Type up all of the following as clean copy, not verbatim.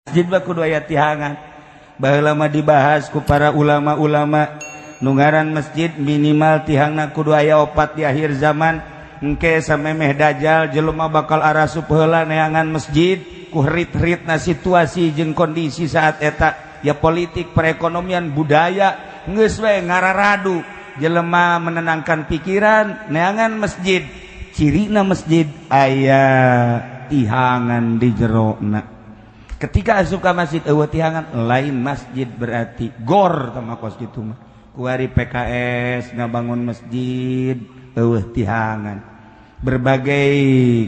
Masjid kudu aya tihangan. Baheula mah dibahas ku para ulama-ulama nu ngaran masjid minimal tihangna kudu aya 4 di akhir zaman. Engke samemeh dajal jelema bakal arasup heula neangan masjid ku herit-heritna situasi jeung kondisi saat eta. Ya politik, perekonomian, budaya geus we ngararadu. Jelema menenangkan pikiran neangan masjid. Cirina masjid aya tihangan di jerona. Ketika asup ka masjid eueuh tihangan lain masjid berarti gor tama kos kitu mah. Ku ari PKS ngabangun masjid eueuh tihangan. Berbagai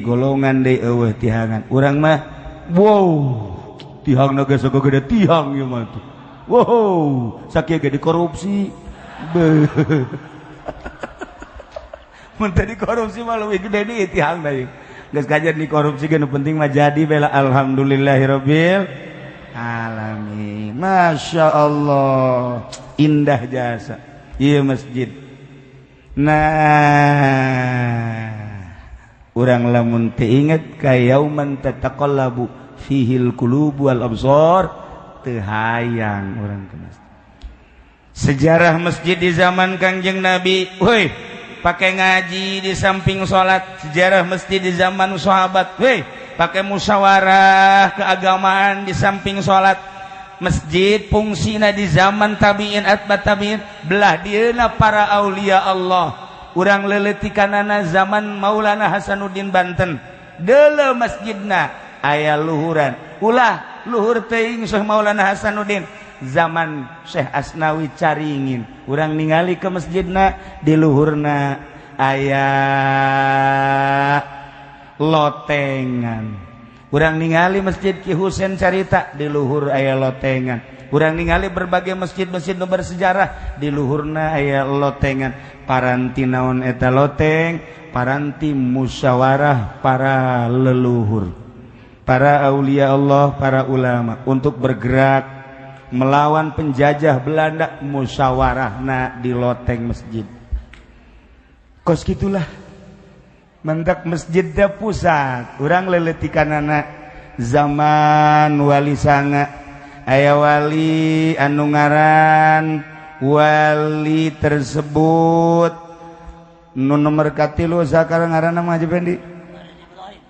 golongan deui eueuh tihangan. Urang mah wow, tihangna geus gede tihang ieu mah tuh. Wow, sakieu ge dikorupsi. Mun teh dikorupsi mah leuwih gede deui tihangna ieu. Geus kajian dikorupsi ge nu penting mah jadi bela alhamdulillahirabbil alamin. Masya Allah, indah jasa ieu masjid. Nah, urang lamun teu inget ka yauman tataqallabu fihil qulubu wal absar teu hayang urang ke masjid. Sejarah masjid di zaman Kangjeng Nabi, woi pakai ngaji di samping sholat. Sejarah masjid di zaman sahabat, weh pakai musyawarah keagamaan di samping sholat. Masjid fungsina di zaman tabiin atba tabiin belah dieuna para aulia Allah. Urang leuletikanana zaman Maulana Hasanuddin Banten deuleu masjidna aya luhuran. Ulah luhur teuing Syekh Maulana Hasanuddin zaman Syekh Asnawi Caringin. Urang ningali ke masjidna di luhurna aya lotengan. Urang ningali masjid Ki Husein Carita di luhur aya lotengan. Urang ningali berbagai masjid-masjid nu bersejarah di luhurna aya lotengan. Paranti naon eta loteng? Paranti musyawarah para leluhur, para aulia Allah, para ulama untuk bergerak melawan penjajah Belanda. Musyawarahna di loteng masjid. Kos gitulah mendak masjid da pusat. Urang leuletikanana zaman wali sanga aya wali anu ngaran wali tersebut nu nomor katilu sakara ngaranna mah Haji Pendi.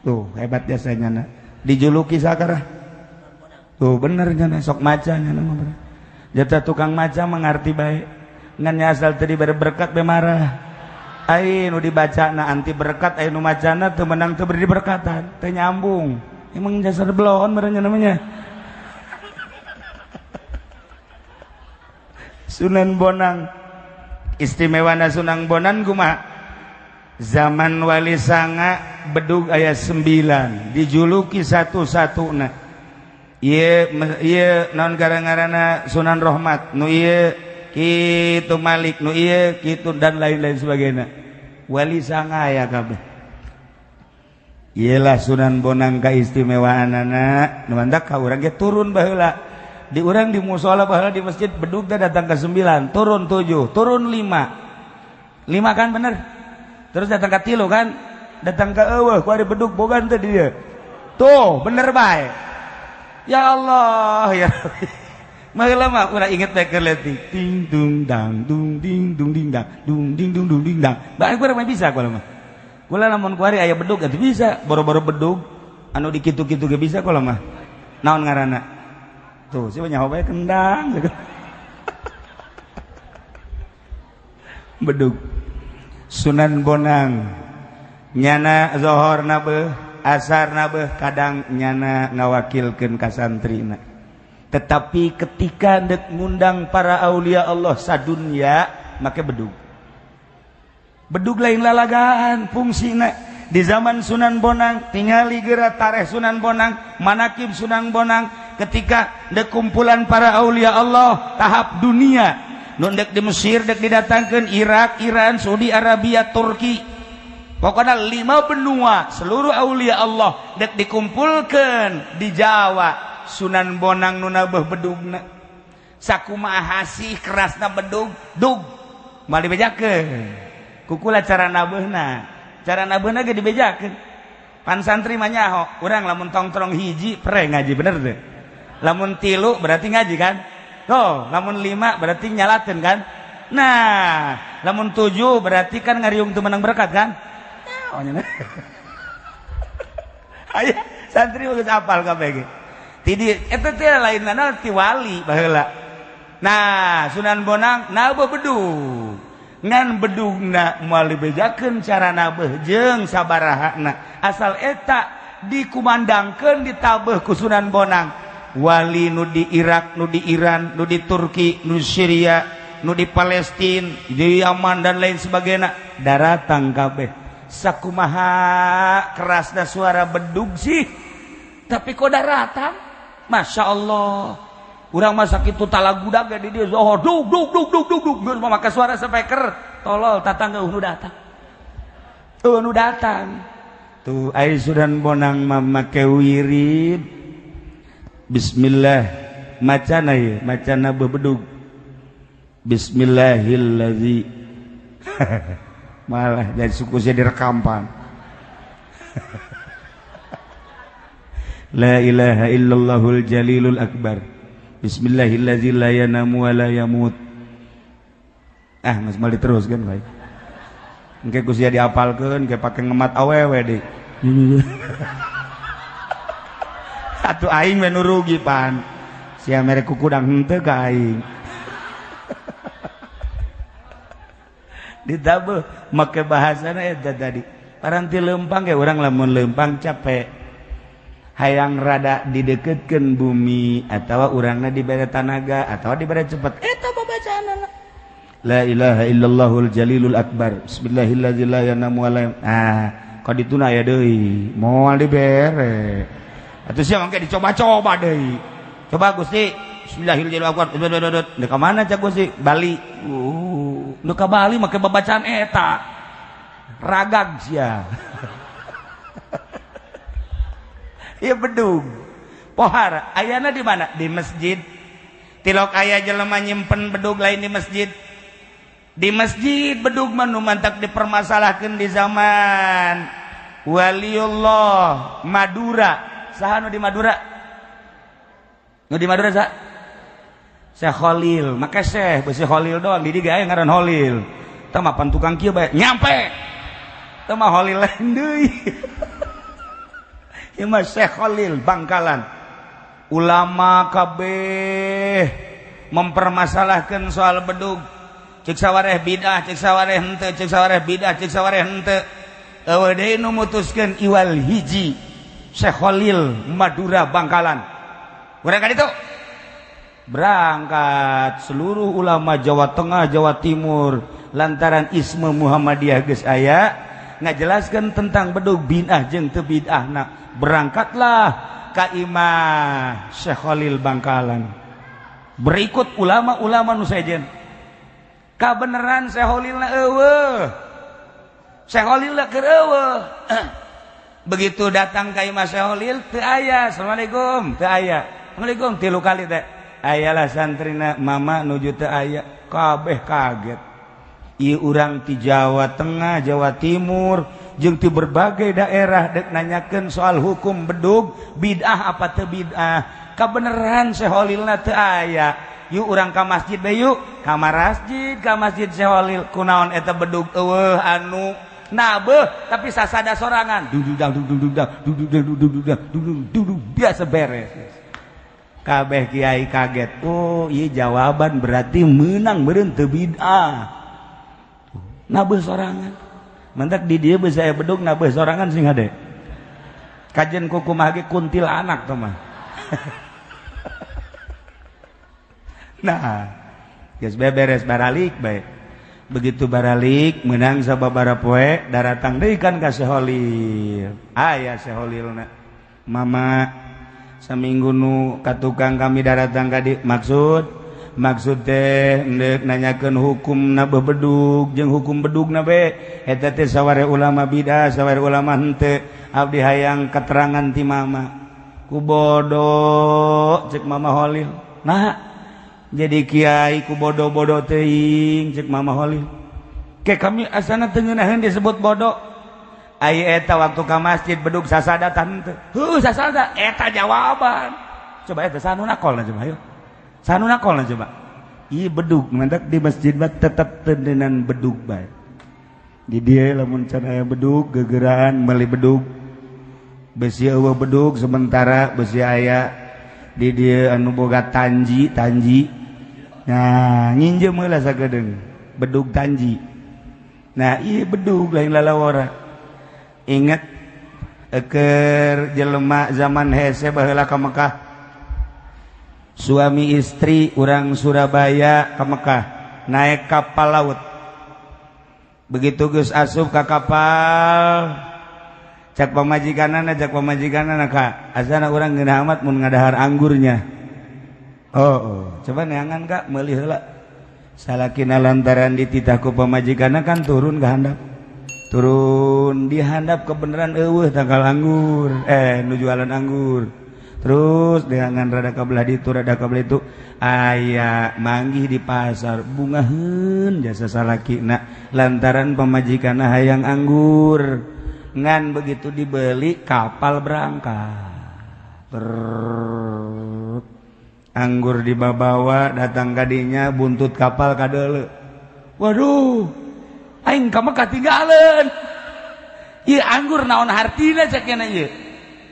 Tuh hebat jasanya na. Dijuluki sakara. Tuh bener nya sok maca nya mah bener. Jata tukang maca mengarti bae. Ngan asal teu dibere berkat be marah. Ai nu dibacana anti berkat, ai nu macana teu menang teu beri berkatan, teu nyambung. Emang jasar belon merenya namanya. Sunan Bonang, istimewana Sunan Bonang kumaha? Zaman wali sanga bedug aya 9, dijuluki satu-satuna. Ieu naon ngaranna Sunan Rohmat, nu ieu kitu Malik, nu ieu kitu dan lain-lain sebagainya. Wali sanga aya kabeh. Iyalah Sunan Bonang kaistimewaanana, nu mandak ka urang ge turun baheula. Di urang di mushola baheula di masjid bedug teh datang ke 9, turun 7, turun 5. 5 kan bener. Terus datang ke 3 kan? Datang ke eueuh ku ari bedug bogan teh dia. Tuh, bener bae. Ya Allah, ya Rabbi. Maheula mah urang inget bae keur leutik. Ting dung dang dung ding dung ding dang dung ding dung dung ding dang. Bae urang mah bisa kula mah. Kula lamun ku ari aya bedug atuh bisa, boro-boro bedug anu dikitu-kitu ge bisa kula mah. Naon ngaranna? Tuh, siapa nyaho bae kendang. Bedug. Sunan Bonang nyana zohorna beuh, asarna beuh, kadang nyana ngawakilkeun ka santrina. Tetapi ketika dek ngundang para aulia Allah sadunya make bedug. Bedug lain lalagaan fungsina. Di zaman Sunan Bonang tingali geura tareh Sunan Bonang, manakib Sunan Bonang ketika dek kumpulan para aulia Allah tahap dunia nu dek di Mesir, dek didatangkeun Irak, Iran, Saudi Arabia, Turki. Pokoknya 5 benua seluruh aulia Allah dek dikumpulkeun di Jawa. Sunan Bonang nu nabeuh bedugna sakumaha hasih kerasna bedug dug moal dibejakeun. Kukula cara nabeuhna. Cara nabeuhna ge dibejakeun. Pan santri mah nyaho, urang lamun tongtrong hiji pre ngaji bener teh. Lamun 3 berarti ngaji kan? Oh, lamun 5 berarti nyalakeun kan? Nah, lamun 7 berarti kan ngariung teu menang berkat kan? Oh, nya. Aya santri geus apal kabeh ge. Ti eta teh lainna ti wali baheula. Nah, Sunan Bonang nabeeh bedug. Ngan bedugna moal dibejakeun cara nabeeh jeung sabarahana. Asal eta dikumandangkeun ditabeuh ku Sunan Bonang. Wali nu di Irak, nu di Iran, nu di Turki, nu di Syria, nu di Palestina, di Yaman dan lain sebagainya daratang kabeh. Sakumaha kerasna suara bedug sih, tapi kok daratang? Masya Allah. Urang masa kitu talagudag di dia, oh dug dug dug dug dug dug, geus maka suara speaker, tolol tatangga nu datang. Nu datang. Tuh ai Sunan Bonang make wirid. Bismillah macana ye, macana bedug. Bismillahilladzi. Malah jadi suku saya direkampan. La ilaha illallahul jalilul akbar. Bismillahilladzi la yanamu wa la yamut. Mas mal diteruskeun bae. Engke ku sia diapalkeun ke pake ngemat awewe deui. Atuh aing we nu rugi pan. Sia mere kukudang henteu ka aing. Ditabeuh make bahasana eta tadi. Paranti leumpang ge urang lamun leumpang capek. Hayang rada dideketkeun bumi atawa urangna dibere tanaga atawa dibere cepet. Eta babacaanana. La ilaha illallahul jalilul akbar. Bismillahilladzi la yanamu wa la yamut. Kok dituna aya deui. Moal dibere. Atuh sia mangke dicoba-coba deui. Coba Gusti. Bismillahirrahmanirrahim. Deuk ka mana cak Gusti? Bali. Deuk ka Bali make babacaan eta. Ragag sia. Ieu bedug. Pohara ayana di mana? Di masjid. Tilok aya jelema nyimpen bedug lain di masjid. Di masjid bedug mah nu mantak dipermasalahkeun di zaman Waliullah Madura. Saha nu di Madura? Nu di Madura sa? Syekh Khalil, maka Syekh beusi Khalil doang di dieu aya ngaran Khalil. Tah mah pan tukang kieu bae nyampe. Tah mah Khalil lain deui. Ieu mah Syekh Khalil Bangkalan. Ulama kabeh mempermasalahkeun soal bedug. Cek sawareh bidah, cek sawareh henteu, cek sawareh bidah, cek sawareh henteu. Eueuh deui nu mutuskeun iwal hiji Syekh Khalil Madura Bangkalan. Urang ka ditu berangkat seluruh ulama Jawa Tengah, Jawa Timur lantaran isme Muhammadiyah geus aya ngajelaskeun tentang bedug bid'ah jeung teu bid'ahna. Berangkatlah ka Imah Syekh Khalil Bangkalan. Berikut ulama-ulama nu sejen. Kabeneran Syekh Khalilna eueuh. Syekh Khalilna keur eueuh. Begitu datang ka Imah Syekh Khalil teu aya. Assalamualaikum, teu aya. Assalamualaikum 3 kali teh. Ayalah santrina mama nuju teu aya. Kabeh kaget. Ieu urang ti Jawa Tengah, Jawa Timur jeung ti berbagai daerah dek nanyakeun soal hukum bedug, bid'ah apa teu bid'ah. Kabeneran Syekh Khalilna teu aya. Yuk urang ka masjid bae yuk. Ka masjid, ka masjid Syekh Khalil. Kunaon eta bedug eueuh anu nabeuh tapi sasada sorangan. Duduk biasa beres. Kabeh kiai kaget. Oh, ieu jawaban berarti meunang meureun teu bid'ah. Nabeuh sorangan. Mentak di dieu beus aya bedug nabeuh sorangan sing hade. Kajen kukumaha ge kuntil anak teh mah. Nah, geus beres baralik bae. Begitu baralik meunang sababaraha poe daratang deui kan ka Syekh Khalil. Aya Syekh Khalilna. Mama saminggu nu ka tukang kami daratang ka dieu maksud teh hendeuk nanyakeun hukum nabeuh bedug jeung hukum bedugna be eta teh sawareh ulama bidah sawareh ulama henteu abdi hayang keterangan ti mama ku bodoh cek mama Khalil. Nah jadi kiai ku bodoh-bodoh teuing cek mama Khalil. Ke kami asana teu ngeunaheun disebut bodoh. Ai eta waktu ka masjid bedug sasada tah henteu. Heuh sasada eta jawaban. Coba eta sanu nakolna coba ayo. Sanu nakolna coba. Ieu bedug mentak di masjid mah tetep tendenan bedug bae. Di dieu lamun can aya bedug gegeraan meuli bedug. Besi eueuh bedug sementara besi aya di dieu anu boga tanji. Nah, nginjem heula sagedeung bedug tanji. Nah, ieu bedug lain lalawara. Ingat keur jelema zaman hese baheula ka Mekah. Suami istri urang Surabaya ka Mekah naik kapal laut. Begitu geus asup ka kapal cak pamajikanana ka asana urang geunah amat mun ngadahar anggurnya. Oh, coba neangan Kak meuli heula. Salakina lantaran dititah ku pamajikanna kan turun ka handap. Turun di handap kebenaran eueuh tangkal anggur. Nu jualan anggur. Terus neangan rada kabelah ditu rada kabelah itu aya manggih di pasar bungaheun jasa salakina lantaran pamajikanna hayang anggur. Ngan begitu dibeli kapal berangkat. Anggur dibawa datang kadinya buntut kapal kadeuleu. Waduh, aing ka Mekah tinggalan. Ieu anggur naon hartina cekna ieu.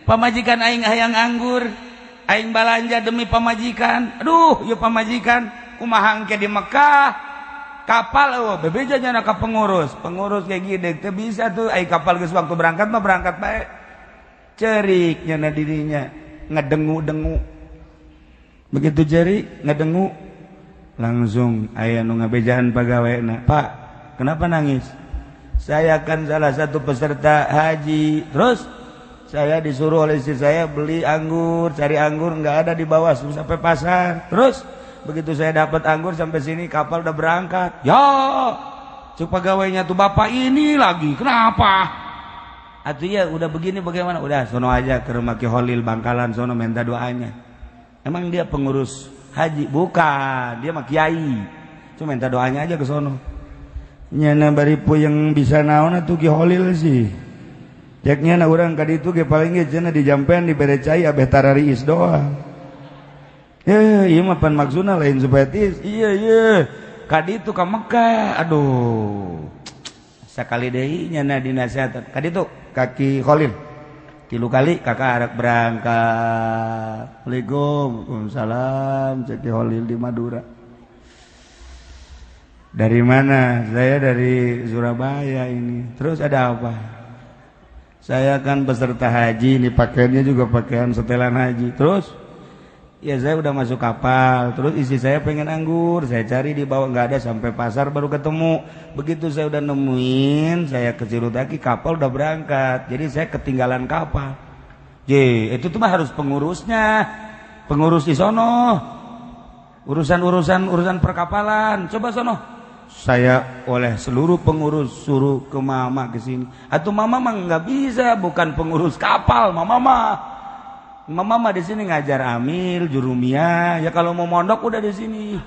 Pamajikan aing hayang anggur, aing balanja demi pamajikan. Aduh, ieu pamajikan kumaha engke di Mekah. Kapal eueuh bebeja nya ka pengurus. Pengurus kayak gede teu bisa tuh ai kapal geus waktu berangkat mah berangkat bae. Cerik nya dirinya ngedengu-dengu. Begitu jari ngedengu langsung aya nu ngabejaan pegawena. Pak, kenapa nangis? Saya kan salah satu peserta haji. Terus saya disuruh oleh istri saya beli anggur, cari anggur nggak ada di bawah sampai pasar. Terus begitu saya dapat anggur sampai sini kapal udah berangkat. Ya, cuk pegawainya tuh bapak ini lagi. Kenapa? Atuh ya udah begini bagaimana? Udah sono aja ke rumah Ki Holil Bangkalan sono minta doanya. Emang dia pengurus haji? Bukan, dia mah kiai. Cuma minta doanya aja ke sono. Nyana baripu yang bisa naon atuh Ki Holil sih. Jaknya na urang ka ditu ge paling ge cenah dijampean dibere cai abeh tarariis doang. Ieu mah pan maksudna lain supaya tis. Iya. Ka ditu ka Mekah. Aduh. Sakali deui nyana dinasihat. Ka ditu ka Ki Holil. 3 kali kakak arek berangkat. Waalaikumsalam. Cek Ki Holil di Madura. Dari mana? Saya dari Surabaya ini. Terus ada apa? Saya kan peserta haji. Ini pakaiannya juga pakaian setelan haji. Terus? Ya saya udah masuk kapal. Terus istri saya pengen anggur. Saya cari di bawah nggak ada sampai pasar baru ketemu. Begitu saya udah nemuin, saya ke Cirutaki kapal udah berangkat. Jadi saya ketinggalan kapal. Itu tuh mah harus pengurusnya. Pengurus di sono. Urusan perkapalan. Coba sono. Saya oleh seluruh pengurus suruh ke mama ke sini. Atau mama mah nggak bisa, bukan pengurus kapal, mama mah di sini ngajar amil, jurumiyah. Ya kalau mau mondok udah di sini.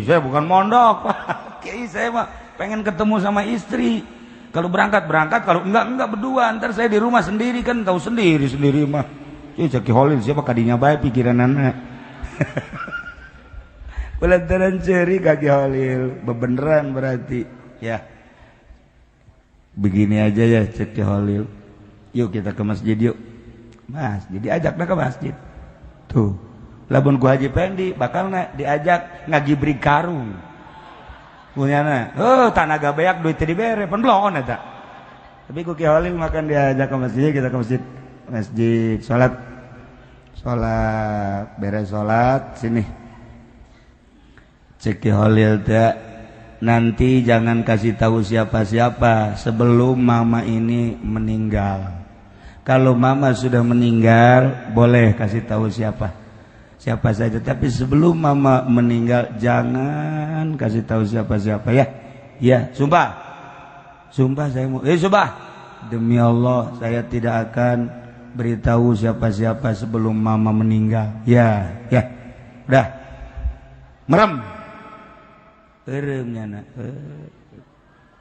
Saya bukan mondok. Saya mah pengen ketemu sama istri. Kalau berangkat, kalau enggak berdua. Ntar saya di rumah sendiri kan tahu sendiri mah. Ki Holil siapa kadinya bae pikiran anak. Pelantaran ceri Ki Holil, bebeneran berarti. Ya. Begini aja ya Ki Holil. Yuk kita ke masjid yuk. Mas, jadi ajaknya ke masjid. Tuh, lamun ku Haji Pendi bakal diajak ngagibrig karung. Punyana, tanah gabeak duit dibere, penblon eta. Tapi ku Ki Holil makan diajak ke masjid, kita ke masjid, salat, beres salat sini. Cek Ki Holil teh nanti jangan kasih tahu siapa-siapa sebelum mama ini meninggal. Kalau mama sudah meninggal, boleh kasih tahu siapa saja. Tapi sebelum mama meninggal, jangan kasih tahu siapa-siapa ya. Ya, sumpah saya mau. Sumpah. Demi Allah, saya tidak akan beritahu siapa-siapa sebelum mama meninggal. Ya. Udah. Merem. Eremnya nak.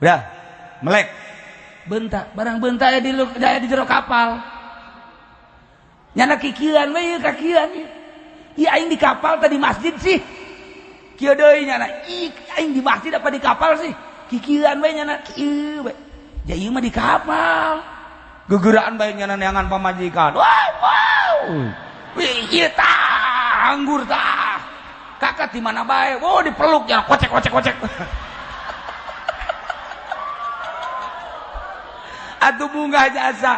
Udah. Melek. Bentak, barang bentak ya di jero kapal. nyana kikiran we kakiran ieu aing di kapal tadi masjid sih kieu deui nyana aing di masjid apa di kapal sih kikiran we nyana kieu we ya ieu mah di kapal gegeraan bae nyana neangan pamajikan wow ieu tah anggur tah kakak di mana bae dipeluk nyana kocek atuh bunga jasa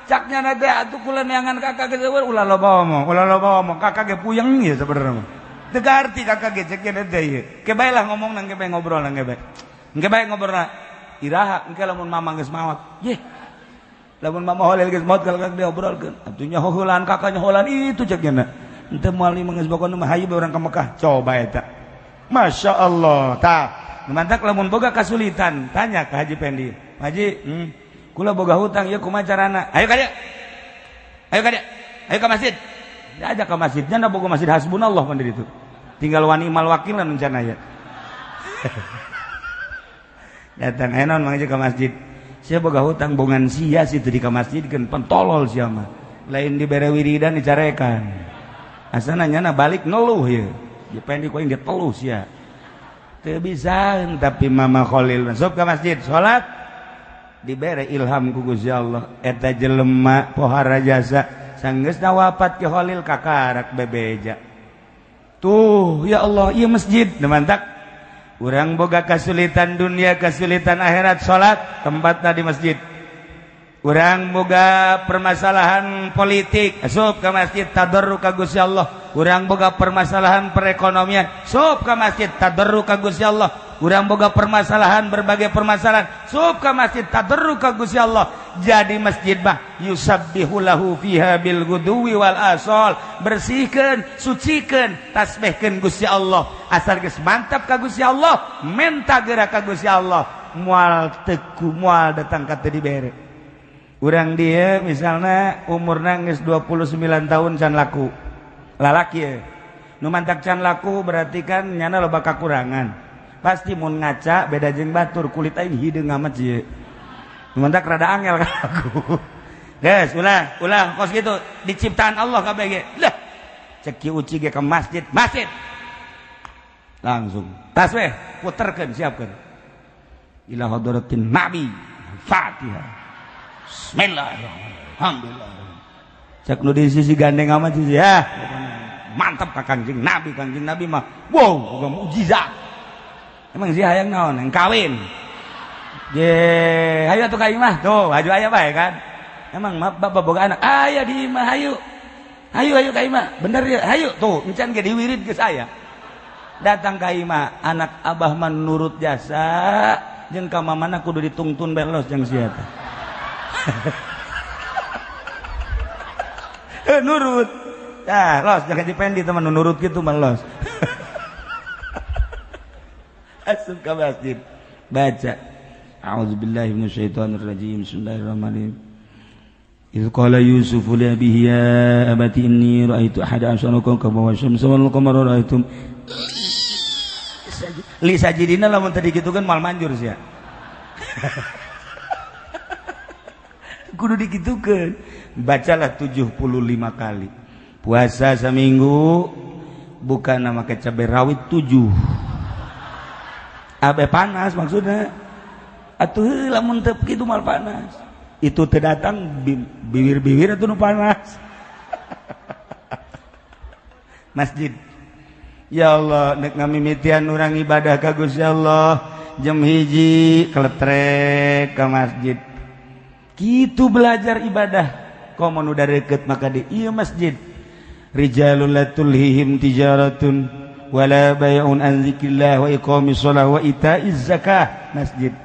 caknya nade atuh kula neangan kakak ge ulah loba omong kakak ge puyeng ieu sabenerna mah teu garti kakak ge cek nade ieu ke bae lah ngomong nang ge bae ngobrol nang ge bae ngobrolna iraha engke lamun mama geus maot ye lamun mama holel geus maot kakak diobrolkeun atuh nyahoheulan kakak nyaholan itu cek nya henteu moal mah geus bokona mah hayu urang ka Mekah coba eta Masya Allah tah mantak lamun boga kasulitan tanya ke Haji Pendi Haji kula boga hutang ya kumaha carana ayo ka masjid diajak ke masjidnya na boga masjid hasbunallah pan di ditu tinggal wani mal wakilan rencana ya datang enon mangja ke masjid sia boga hutang bongan sia situ di ka masjid keun pentolol sia mah lain dibere wiridan dicarekan asana nyana balik ngeluh ya pengen ku aing diteluh sia teu bisa tapi Mama Khalil masuk ke masjid salat dibere ilham ku Gusti Allah eta jelema pohara jasa sanggeusna wafat ke Khalil kakarak bebeja tuh ya Allah ieu masjid mantak urang boga kasulitan dunia kasulitan akhirat salat tempatna di masjid urang boga permasalahan politik asup ka masjid tadarruk ka Gusti Allah urang boga permasalahan perekonomian sup ka masjid tadarruk ka Gusti Allah urang boga permasalahan berbagai permasalahan sup ka masjid tadarruk ka Gusti Allah jadi masjid mah yusabbihu lahu fiha bil guduwi wal asal bersihkeun sucikeun tasbihkeun Gusti Allah asal geus mantap ka Gusti Allah menta geura ka Gusti Allah moal teku moal datang ka teu dibere urang dia misalnya umurna geus 29 tahun can laku lalaki ya nu mantak can laku berarti kan nyana loba kakurangan pasti mun ngaca beda jeung batur kulit aing hideung amat ieu nu mantak rada angel ka aku geus ulah kos gitu diciptaan Allah kabeh ge lah cek kieu uci ge ke masjid langsung tas weh puterkeun siapkeun ila hadratin nabi Fatihah Bismillahirrahmanirrahim cek nu di sisi gandeng amat sih ya mantap ka Kangjeng Nabi mah wow boga mukjizat emang sih hayang naon yang kawin ye hayu atuh ka imah tuh haju aya bae kan emang bapak boga anak aya di imah hayu ka imah bener ya hayu tuh encan ge diwirid geus aya datang ka imah anak abah mah nurut jasa jeung ka mamana kudu ditungtun belos jeung sia teh nurut los jangan dipendi teman nurut gitu mah los asup ka masjid baca a'udzubillahi minasyaitonirrajim bismillahirrahmanirrahim idz qala yusufu li abihi ya abati inni ra'aitu ahada asyara kawkaban wasyamsa wal qamara ra'aitum li sajidina lamun tadi kitu kan mal manjur sia kudu dikitukeun bacalah 75 kali puasa seminggu bukan nama cabai rawit 7 abe panas maksudnya atuh lamun teu kitu mal panas itu teu datang bibir-bibir atuh nu panas masjid ya Allah nek ngamimitian urang ibadah ka Gusti Allah jam hiji keletrek ka masjid kitu belajar ibadah komo nu da deukeut maka di ieu masjid rijalul la tulhihim tijaratun wala bai'un an dzikrillah wa iqamis shalah wa itaiz zakah masjid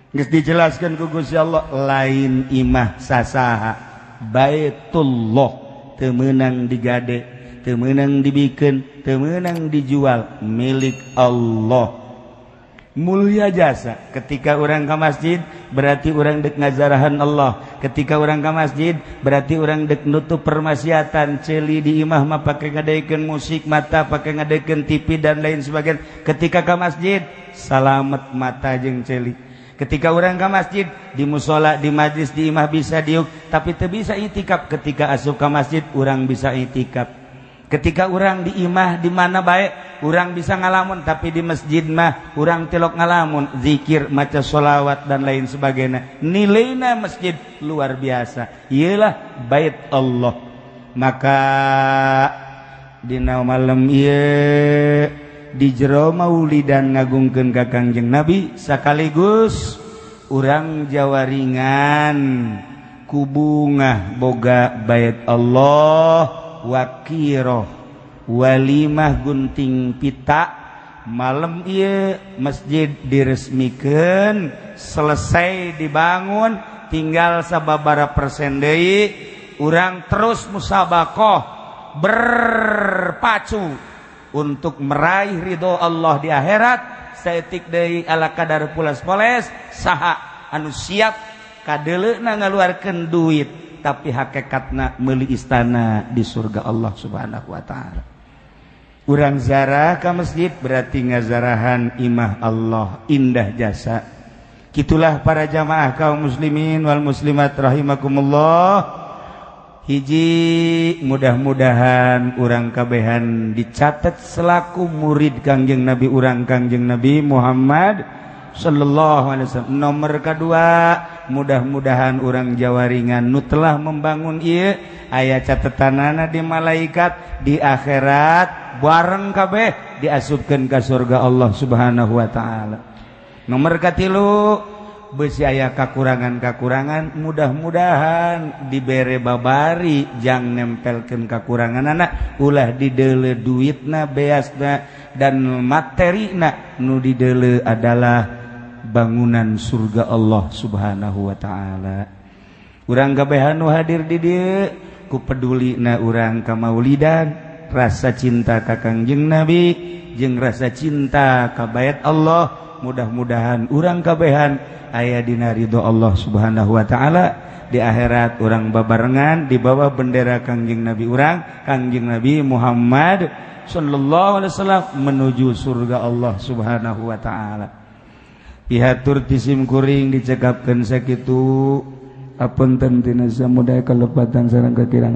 geus dijelaskeun ku Gusti Allah lain imah sasaha baitullah teu meunang digade teu meunang dibikeun teu meunang dijual milik Allah mulia jasa ketika orang ke masjid berarti orang dek ngazarahan Allah ketika orang ke masjid berarti orang dek nutup permaksiatan celi di imah mah pakai ngadeikeun musik mata pakai ngadeikeun TV dan lain sebagainya ketika ke masjid salamet mata jeung celi Ketika orang ke masjid, di musola, di majlis, di imah bisa diuk, tapi teu bisa itikaf. Ketika asup ke masjid, orang bisa itikaf. Ketika orang di imah di mana baik, orang bisa ngalamun, tapi di masjid mah orang tilok ngalamun, zikir, maca sholawat dan lain sebagainya. Nilainya masjid luar biasa. Ialah bait Allah. Maka dina malam ieu di jero maulidan ngagungkeun ka Kangjeng Nabi sekaligus urang jawaringan kubungah boga bait Allah wakiroh walimah gunting pita malam ieu masjid diresmikeun selesai dibangun tinggal sababaraha persen deui urang terus musabaqah berpacu untuk meraih ridho Allah di akhirat. Saeutik deui ala kadar pulas poles saha anu siap kadeleuna ngaluarkeun duit tapi hakikatna meuli istana di surga Allah Subhanahu wa taala. Urang ziarah ka masjid berarti ngazarahan imah Allah, indah jasa. Kitulah para jamaah kaum muslimin wal muslimat rahimakumullah. Hiji mudah-mudahan urang kabehan dicatat selaku murid Kangjeng Nabi urang Kangjeng Nabi Muhammad sallallahu alaihi wasallam. Nomor kedua, mudah-mudahan urang jawaringan nu telah membangun ieu aya catetanana di malaikat di akhirat bareng kabeh diasupkeun ka surga Allah Subhanahu wa taala. Nomor katilu, besi aya kakurangan-kakurangan mudah-mudahan dibere babari jang nempelkeun kakurangan anak ulah dideule duitna beasna dan materina nu dideule adalah bangunan surga Allah Subhanahu wa taala. Urang kabehan nu hadir di dieu ku pedulina urang ka maulidan rasa cinta ka Kangjeng Nabi jeung rasa cinta ka bait Allah. Mudah-mudahan urang kabehan aya dina ridho Allah Subhanahu wa taala di akhirat urang babarengan di bawah bendera Kangjeng Nabi urang Kangjeng Nabi Muhammad sallallahu alaihi wasallam menuju surga Allah Subhanahu wa taala. Pihatur tisim kuring dicekapkeun sakitu apunten tina samudaya kalepatan sareng kakirang